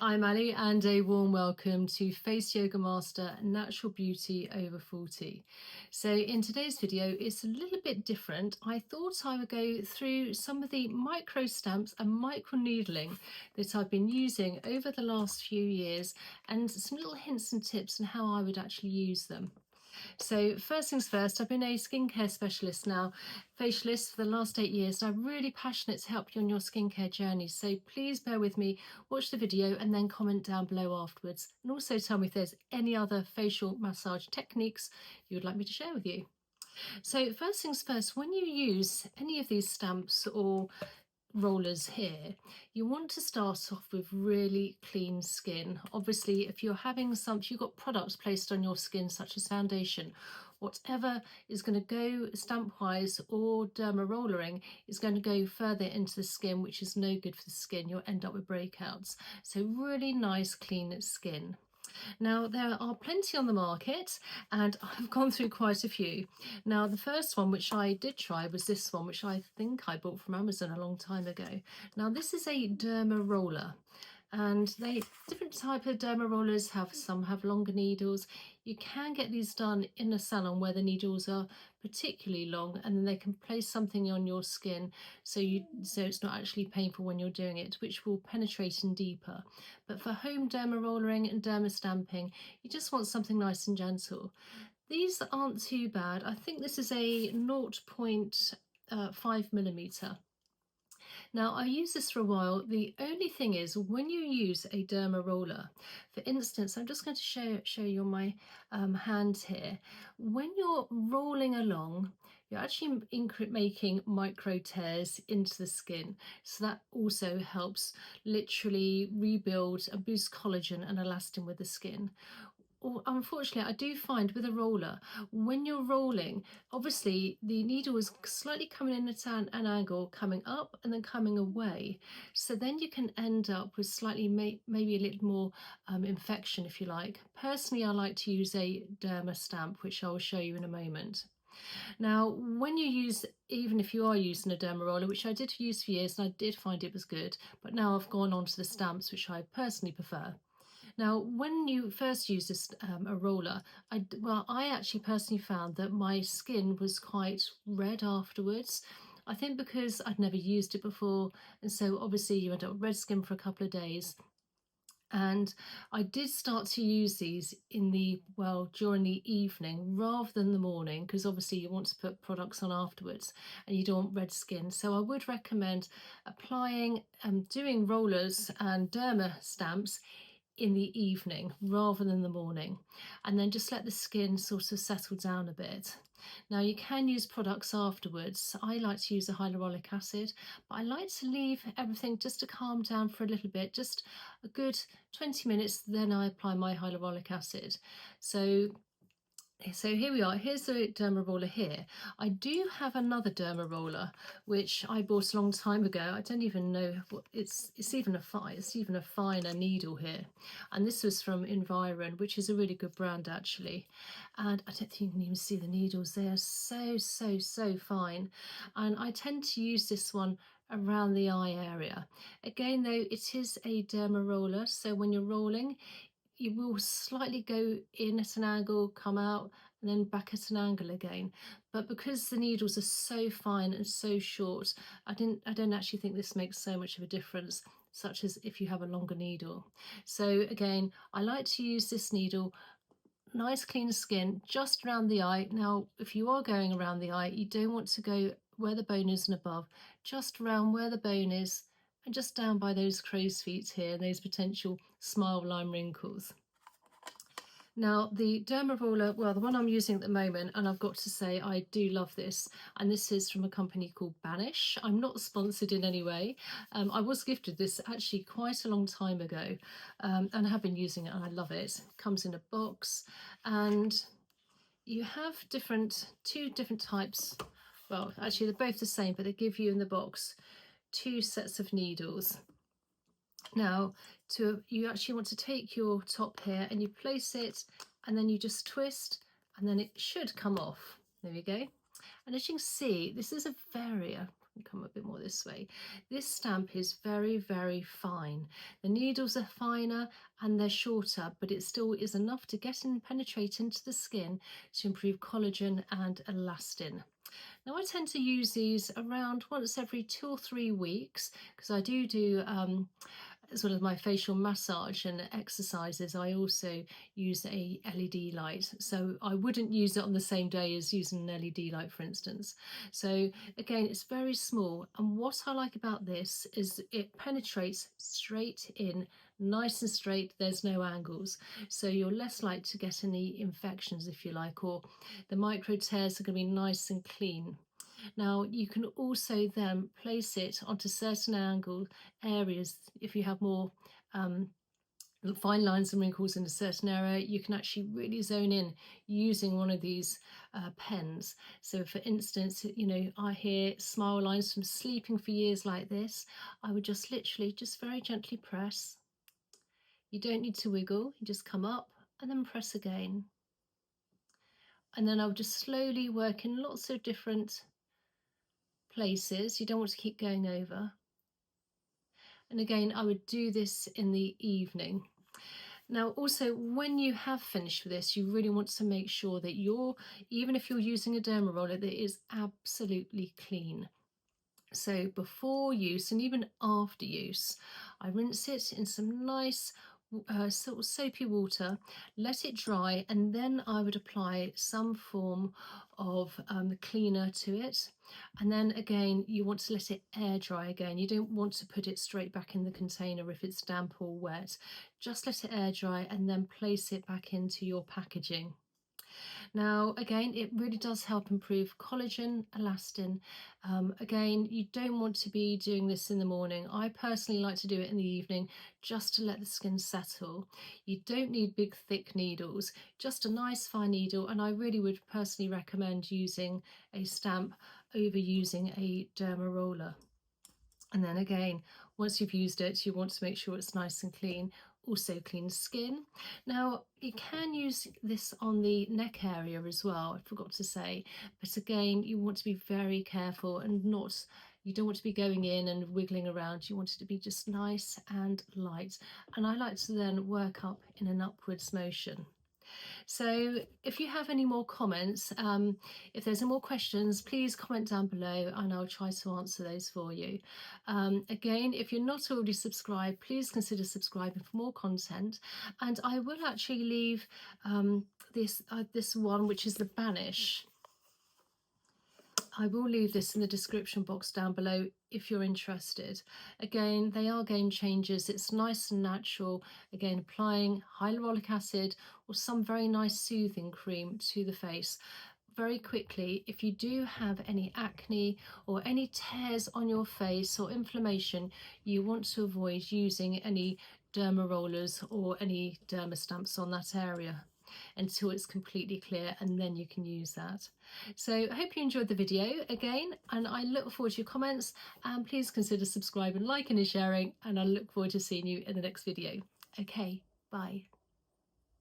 I'm Ali, and a warm welcome to Face Yoga Master Natural Beauty Over 40. So in today's video, it's a little bit different. I thought I would go through some of the micro stamps and micro needling that I've been using over the last few years, and some little hints and tips on how I would actually use them. So first things first, I've been a skincare specialist now, Facialist, for the last 8 years, and I'm really passionate to help you on your skincare journey. So please bear with me, watch the video and then comment down below afterwards. And also tell me if there's any other facial massage techniques you would like me to share with you. So first things first, when you use any of these stamps or rollers here, you want to start off with really clean skin. Obviously, if you've got products placed on your skin such as foundation, whatever is going to go stamp wise or derma rollering is going to go further into the skin, which is no good for the skin. You'll end up with breakouts. So really nice clean skin. Now, there are plenty on the market and I've gone through quite a few. Now, the first one which I did try was this one, which I think I bought from Amazon a long time ago. Now, this is a derma roller, and different type of derma rollers some have longer needles. You can get these done in a salon where the needles are particularly long, and then they can place something on your skin so it's not actually painful when you're doing it, which will penetrate in deeper. But for home derma rollering and derma stamping, you just want something nice and gentle. These aren't too bad. I think this is a 0.5 millimeter. Now, I used this for a while. The only thing is, when you use a derma roller, for instance, I'm just going to show you on my hand here. When you're rolling along, you're actually making micro tears into the skin. So that also helps literally rebuild and boost collagen and elastin with the skin. Unfortunately, I do find with a roller, when you're rolling, obviously the needle is slightly coming in at an angle, coming up and then coming away. So then you can end up with slightly, maybe a little more infection, if you like. Personally, I like to use a derma stamp, which I will show you in a moment. Now, even if you are using a derma roller, which I did use for years and I did find it was good, but now I've gone on to the stamps, which I personally prefer. Now, when you first use a roller, I actually personally found that my skin was quite red afterwards. I think because I'd never used it before, and so obviously you end up with red skin for a couple of days. And I did start to use these during the evening rather than the morning, because obviously you want to put products on afterwards and you don't want red skin. So I would recommend doing rollers and derma stamps in the evening rather than the morning, and then just let the skin sort of settle down a bit. Now, you can use products afterwards. I like to use a hyaluronic acid, but I like to leave everything just to calm down for a little bit, just a good 20 minutes, then I apply my hyaluronic acid. So here we are. Here's the derma roller here. I do have another derma roller which I bought a long time ago. I don't even know what it's even a finer needle here, and this was from Environ, which is a really good brand actually. And I don't think you can even see the needles. They are so fine, and I tend to use this one around the eye area. Again, though, it is a derma roller, so when you're rolling, you will slightly go in at an angle, come out, and then back at an angle again. But because the needles are so fine and so short, I don't actually think this makes so much of a difference, such as if you have a longer needle. So again, I like to use this needle, nice clean skin, just around the eye. Now, if you are going around the eye, you don't want to go where the bone is and above, just around where the bone is, and just down by those crow's feet here, those potential smile line wrinkles. Now, the derma roller, the one I'm using at the moment, and I've got to say I do love this, and this is from a company called Banish. I'm not sponsored in any way. I was gifted this actually quite a long time ago, and I have been using it and I love it. It comes in a box, and you have two different types. Well, actually they're both the same, but they give you in the box 2 sets of needles. Now, you actually want to take your top here and you place it, and then you just twist, and then it should come off. There we go. And as you can see, this is a come a bit more this way. This stamp is very, very fine. The needles are finer and they're shorter, but it still is enough to get and penetrate into the skin to improve collagen and elastin. Now I tend to use these around once every 2 or 3 weeks, because I do as well as my facial massage and exercises, I also use a LED light. So I wouldn't use it on the same day as using an LED light, for instance. So again, it's very small. And what I like about this is it penetrates straight in, nice and straight. There's no angles. So you're less likely to get any infections, if you like, or the micro tears are going to be nice and clean. Now you can also then place it onto certain angle areas. If you have more fine lines and wrinkles in a certain area, you can actually really zone in using one of these pens. So for instance, you know, I hear smile lines from sleeping for years like this. I would just literally just very gently press. You don't need to wiggle, you just come up and then press again. And then I'll just slowly work in lots of different places. You don't want to keep going over. And again, I would do this in the evening. Now, also, when you have finished with this, you really want to make sure that even if you're using a derma roller, that it is absolutely clean. So before use and even after use, I rinse it in some nice sort of soapy water, let it dry, and then I would apply some form of cleaner to it. And then again, you want to let it air dry again. You don't want to put it straight back in the container if it's damp or wet. Just let it air dry and then place it back into your packaging. Now, again, it really does help improve collagen, elastin. Again, you don't want to be doing this in the morning. I personally like to do it in the evening just to let the skin settle. You don't need big, thick needles, just a nice fine needle. And I really would personally recommend using a stamp over using a derma roller. And then again, once you've used it, you want to make sure it's nice and clean. Also clean skin. Now, you can use this on the neck area as well, I forgot to say. But again, you want to be very careful and you don't want to be going in and wiggling around. You want it to be just nice and light. And I like to then work up in an upwards motion. So if you have any more comments, if there's any more questions, please comment down below and I'll try to answer those for you. Again, if you're not already subscribed, please consider subscribing for more content. And I will actually leave this one, which is the Banish. I will leave this in the description box down below if you're interested. Again, they are game changers. It's nice and natural. Again, applying hyaluronic acid or some very nice soothing cream to the face. Very quickly, if you do have any acne or any tears on your face or inflammation, you want to avoid using any derma rollers or any derma stamps on that area until it's completely clear, and then you can use that. So I hope you enjoyed the video again, and I look forward to your comments, and please consider subscribing, liking and sharing, and I look forward to seeing you in the next video. Okay, bye.